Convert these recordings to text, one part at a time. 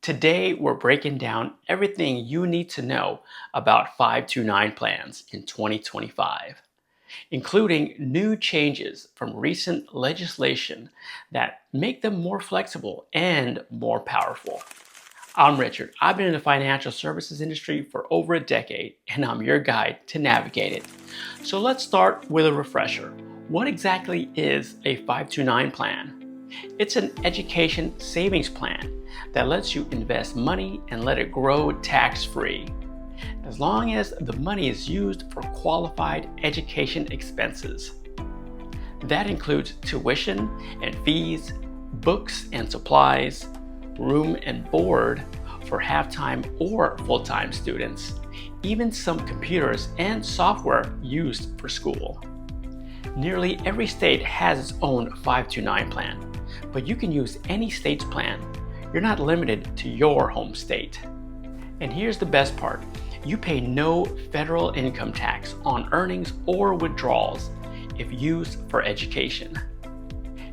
Today, we're breaking down everything you need to know about 529 plans in 2025, including new changes from recent legislation that make them more flexible and more powerful. I'm Richard. I've been in the financial services industry for over a decade, and I'm your guide to navigate it. So let's start with a refresher. What exactly is a 529 plan? It's an education savings plan that lets you invest money and let it grow tax-free, as long as the money is used for qualified education expenses. That includes tuition and fees, books and supplies, room and board for half-time or full-time students, even some computers and software used for school. Nearly every state has its own 529 plan, but you can use any state's plan. You're not limited to your home state. And here's the best part. You pay no federal income tax on earnings or withdrawals if used for education.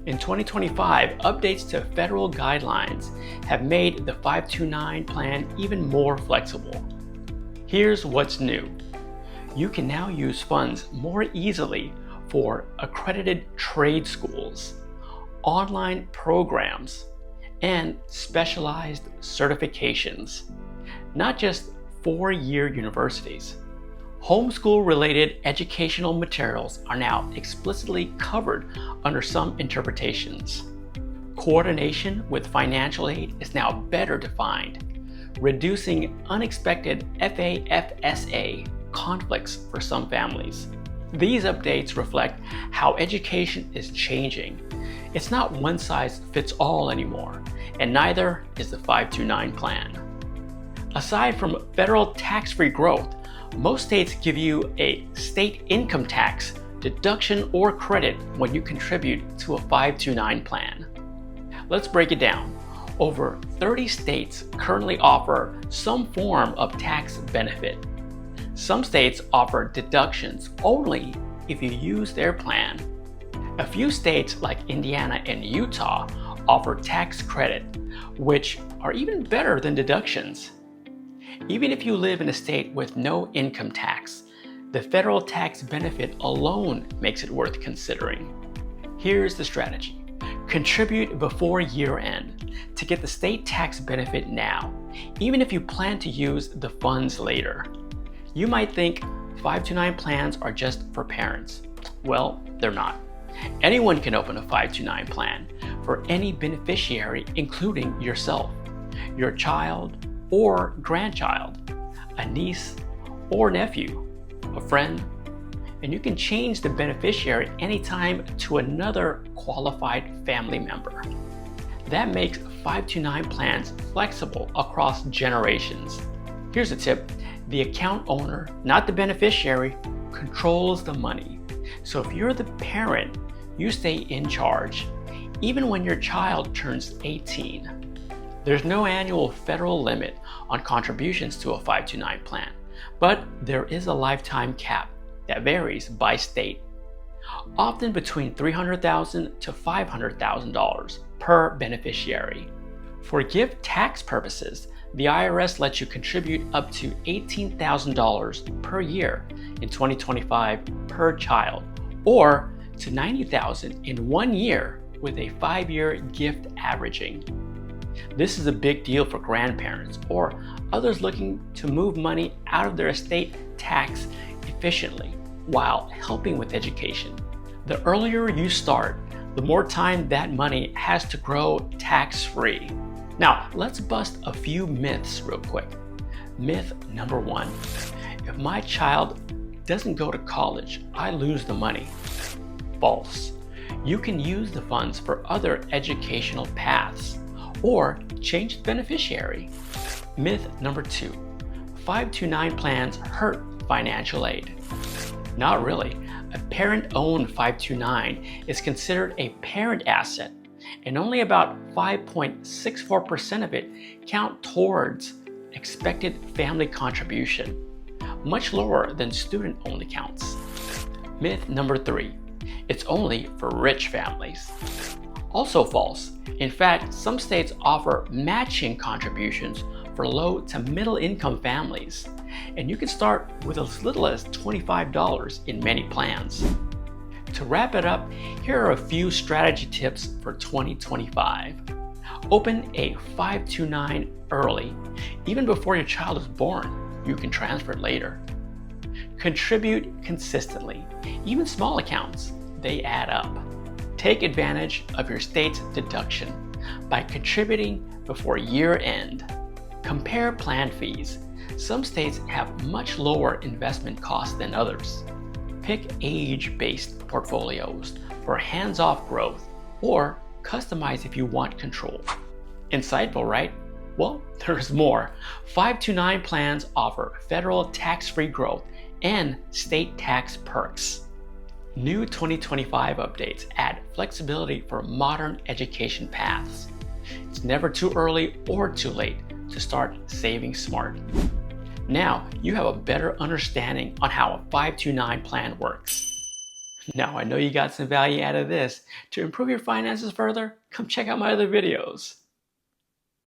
In 2025, updates to federal guidelines have made the 529 plan even more flexible. Here's what's new. You can now use funds more easily for accredited trade schools, online programs, and specialized certifications, not just four-year universities. Homeschool-related educational materials are now explicitly covered under some interpretations. Coordination with financial aid is now better defined, reducing unexpected FAFSA conflicts for some families. These updates reflect how education is changing. It's not one size fits all anymore, and neither is the 529 plan. Aside from federal tax-free growth, most states give you a state income tax deduction or credit when you contribute to a 529 plan. Let's break it down. Over 30 states currently offer some form of tax benefit. Some states offer deductions only if you use their plan. A few states like Indiana and Utah offer tax credit, which are even better than deductions. Even if you live in a state with no income tax, the federal tax benefit alone makes it worth considering. Here's the strategy. Contribute before year end to get the state tax benefit now, even if you plan to use the funds later. You might think 529 plans are just for parents. Well, they're not. Anyone can open a 529 plan for any beneficiary, including yourself, your child or grandchild, a niece or nephew, a friend, and you can change the beneficiary anytime to another qualified family member. That makes 529 plans flexible across generations. Here's a tip. The account owner, not the beneficiary, controls the money. So if you're the parent, you stay in charge, even when your child turns 18. There's no annual federal limit on contributions to a 529 plan, but there is a lifetime cap that varies by state, often between $300,000 to $500,000 per beneficiary. For gift tax purposes, the IRS lets you contribute up to $18,000 per year in 2025 per child, or to $90,000 in 1 year with a 5-year gift averaging. This is a big deal for grandparents or others looking to move money out of their estate tax efficiently while helping with education. The earlier you start, the more time that money has to grow tax-free. Now, let's bust a few myths real quick. Myth number 1, if my child doesn't go to college, I lose the money. False. You can use the funds for other educational paths or change the beneficiary. Myth number 2, 529 plans hurt financial aid. Not really. A parent-owned 529 is considered a parent asset, and only about 5.64% of it count towards expected family contribution, much lower than student-only counts. Myth number 3, it's only for rich families. Also false. In fact, some states offer matching contributions for low to middle income families, and you can start with as little as $25 in many plans. To wrap it up, here are a few strategy tips for 2025. Open a 529 early, even before your child is born. You can transfer it later. Contribute consistently. Even small accounts, they add up. Take advantage of your state's deduction by contributing before year end. Compare plan fees. Some states have much lower investment costs than others. Pick age-based portfolios for hands-off growth, or customize if you want control. Insightful, right? Well, there's more. 529 plans offer federal tax-free growth and state tax perks. New 2025 updates add flexibility for modern education paths. It's never too early or too late to start saving smart. Now you have a better understanding on how a 529 plan works. Now I know you got some value out of this. To improve your finances further, come check out my other videos.